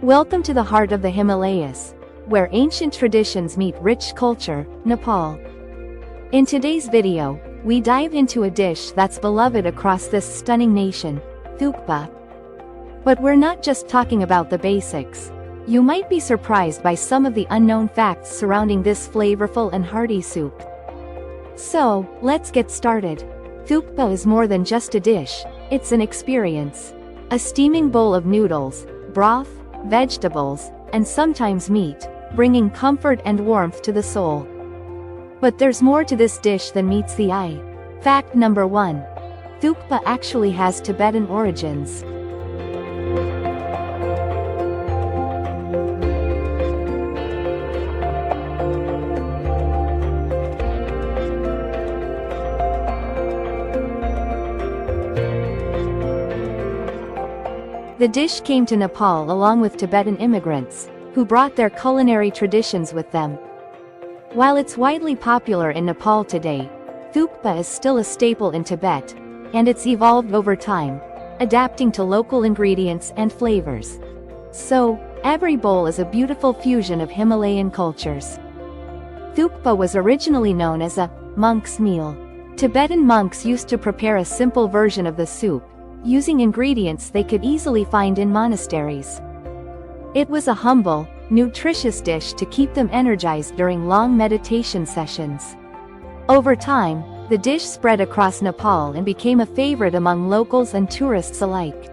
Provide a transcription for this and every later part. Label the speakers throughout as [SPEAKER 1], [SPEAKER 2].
[SPEAKER 1] Welcome to the heart of the Himalayas, where ancient traditions meet rich culture, Nepal. In today's video, we dive into a dish that's beloved across this stunning nation, Thukpa. But we're not just talking about the basics. You might be surprised by some of the unknown facts surrounding this flavorful and hearty soup. So, let's get started. Thukpa is more than just a dish, it's an experience. A steaming bowl of noodles, broth, vegetables, and sometimes meat, bringing comfort and warmth to the soul. But there's more to this dish than meets the eye. Fact number 1. Thukpa actually has Tibetan origins. The dish came to Nepal along with Tibetan immigrants, who brought their culinary traditions with them. While it's widely popular in Nepal today, Thukpa is still a staple in Tibet, and it's evolved over time, adapting to local ingredients and flavors. So, every bowl is a beautiful fusion of Himalayan cultures. Thukpa was originally known as a monk's meal. Tibetan monks used to prepare a simple version of the soup, using ingredients they could easily find in monasteries. It was a humble, nutritious dish to keep them energized during long meditation sessions. Over time, the dish spread across Nepal and became a favorite among locals and tourists alike.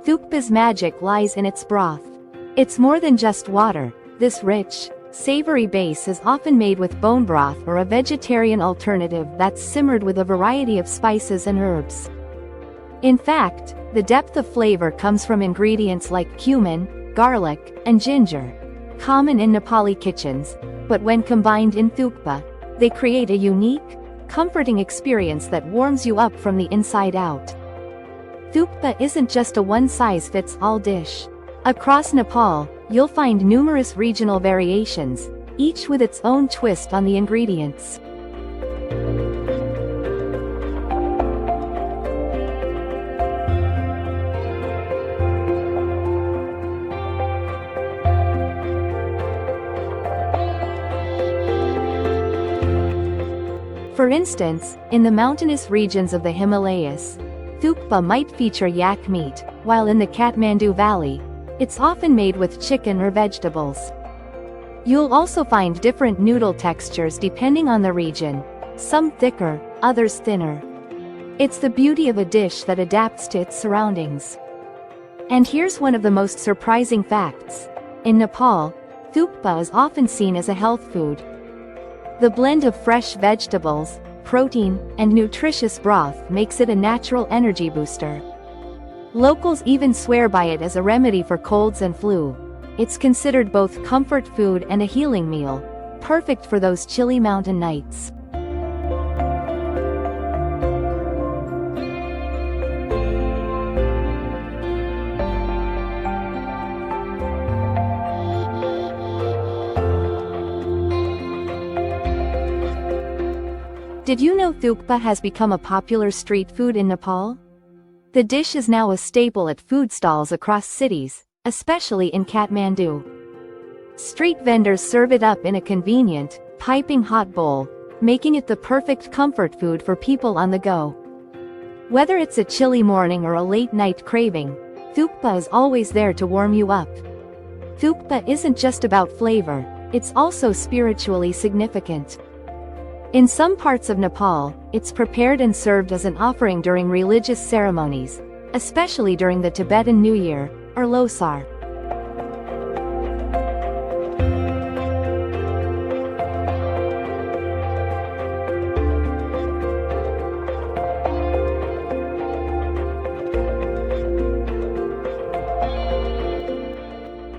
[SPEAKER 1] Thukpa's magic lies in its broth. It's more than just water. This rich, savory base is often made with bone broth or a vegetarian alternative that's simmered with a variety of spices and herbs. In fact, the depth of flavor comes from ingredients like cumin, garlic, and ginger, common in Nepali kitchens, but when combined in Thukpa, they create a unique, comforting experience that warms you up from the inside out. Thukpa isn't just a one-size-fits-all dish. Across Nepal, you'll find numerous regional variations, each with its own twist on the ingredients. For instance, in the mountainous regions of the Himalayas, Thukpa might feature yak meat, while in the Kathmandu Valley, it's often made with chicken or vegetables. You'll also find different noodle textures depending on the region, some thicker, others thinner. It's the beauty of a dish that adapts to its surroundings. And here's one of the most surprising facts. In Nepal, Thukpa is often seen as a health food. The blend of fresh vegetables, protein, and nutritious broth makes it a natural energy booster. Locals even swear by it as a remedy for colds and flu. It's considered both comfort food and a healing meal, perfect for those chilly mountain nights. Did you know Thukpa has become a popular street food in Nepal? The dish is now a staple at food stalls across cities, especially in Kathmandu. Street vendors serve it up in a convenient, piping hot bowl, making it the perfect comfort food for people on the go. Whether it's a chilly morning or a late-night craving, Thukpa is always there to warm you up. Thukpa isn't just about flavor, it's also spiritually significant. In some parts of Nepal, it's prepared and served as an offering during religious ceremonies, especially during the Tibetan New Year, or Losar.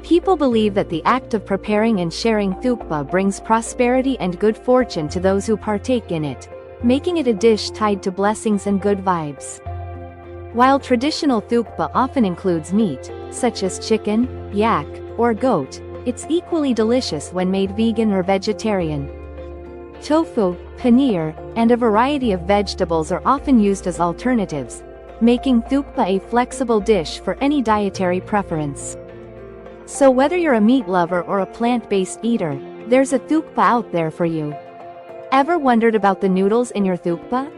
[SPEAKER 1] People believe that the act of preparing and sharing Thukpa brings prosperity and good fortune to those who partake in it, making it a dish tied to blessings and good vibes. While traditional thukpa often includes meat, such as chicken, yak, or goat, it's equally delicious when made vegan or vegetarian. Tofu, paneer, and a variety of vegetables are often used as alternatives, making thukpa a flexible dish for any dietary preference. So whether you're a meat lover or a plant-based eater, there's a thukpa out there for you. Ever wondered about the noodles in your thukpa?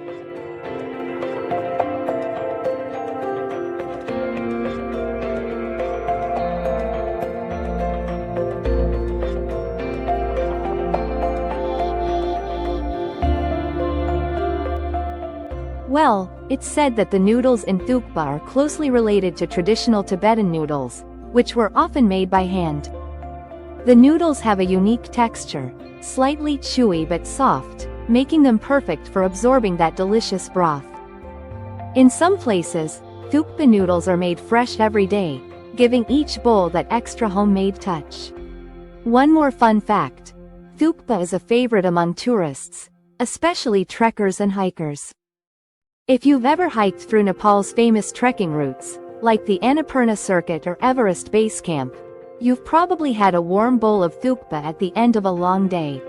[SPEAKER 1] Well, it's said that the noodles in Thukpa are closely related to traditional Tibetan noodles, which were often made by hand. The noodles have a unique texture, slightly chewy but soft, making them perfect for absorbing that delicious broth. In some places, Thukpa noodles are made fresh every day, giving each bowl that extra homemade touch. One more fun fact: Thukpa is a favorite among tourists, especially trekkers and hikers. If you've ever hiked through Nepal's famous trekking routes, like the Annapurna Circuit or Everest Base Camp, you've probably had a warm bowl of thukpa at the end of a long day.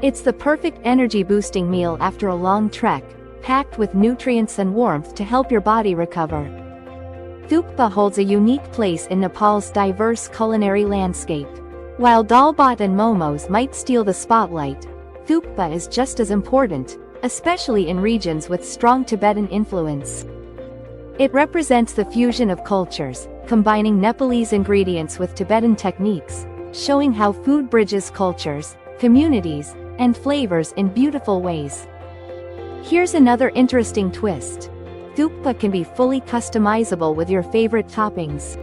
[SPEAKER 1] It's the perfect energy-boosting meal after a long trek, packed with nutrients and warmth to help your body recover. Thukpa holds a unique place in Nepal's diverse culinary landscape. While dalbat and momos might steal the spotlight, thukpa is just as important, especially in regions with strong Tibetan influence. It represents the fusion of cultures, combining Nepalese ingredients with Tibetan techniques, showing how food bridges cultures, communities, and flavors in beautiful ways. Here's another interesting twist: thukpa can be fully customizable with your favorite toppings.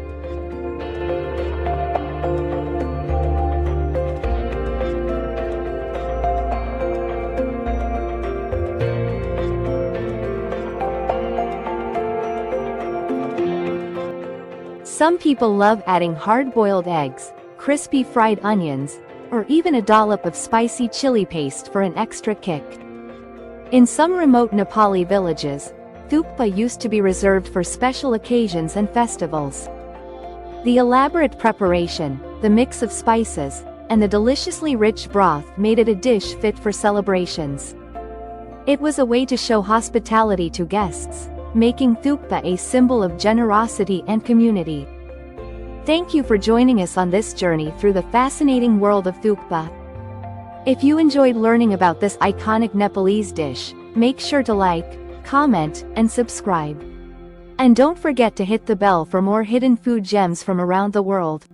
[SPEAKER 1] Some people love adding hard-boiled eggs, crispy fried onions, or even a dollop of spicy chili paste for an extra kick. In some remote Nepali villages, thukpa used to be reserved for special occasions and festivals. The elaborate preparation, the mix of spices, and the deliciously rich broth made it a dish fit for celebrations. It was a way to show hospitality to guests, making thukpa a symbol of generosity and community. Thank you for joining us on this journey through the fascinating world of thukpa. If you enjoyed learning about this iconic Nepalese dish, make sure to like, comment, and subscribe. And don't forget to hit the bell for more hidden food gems from around the world.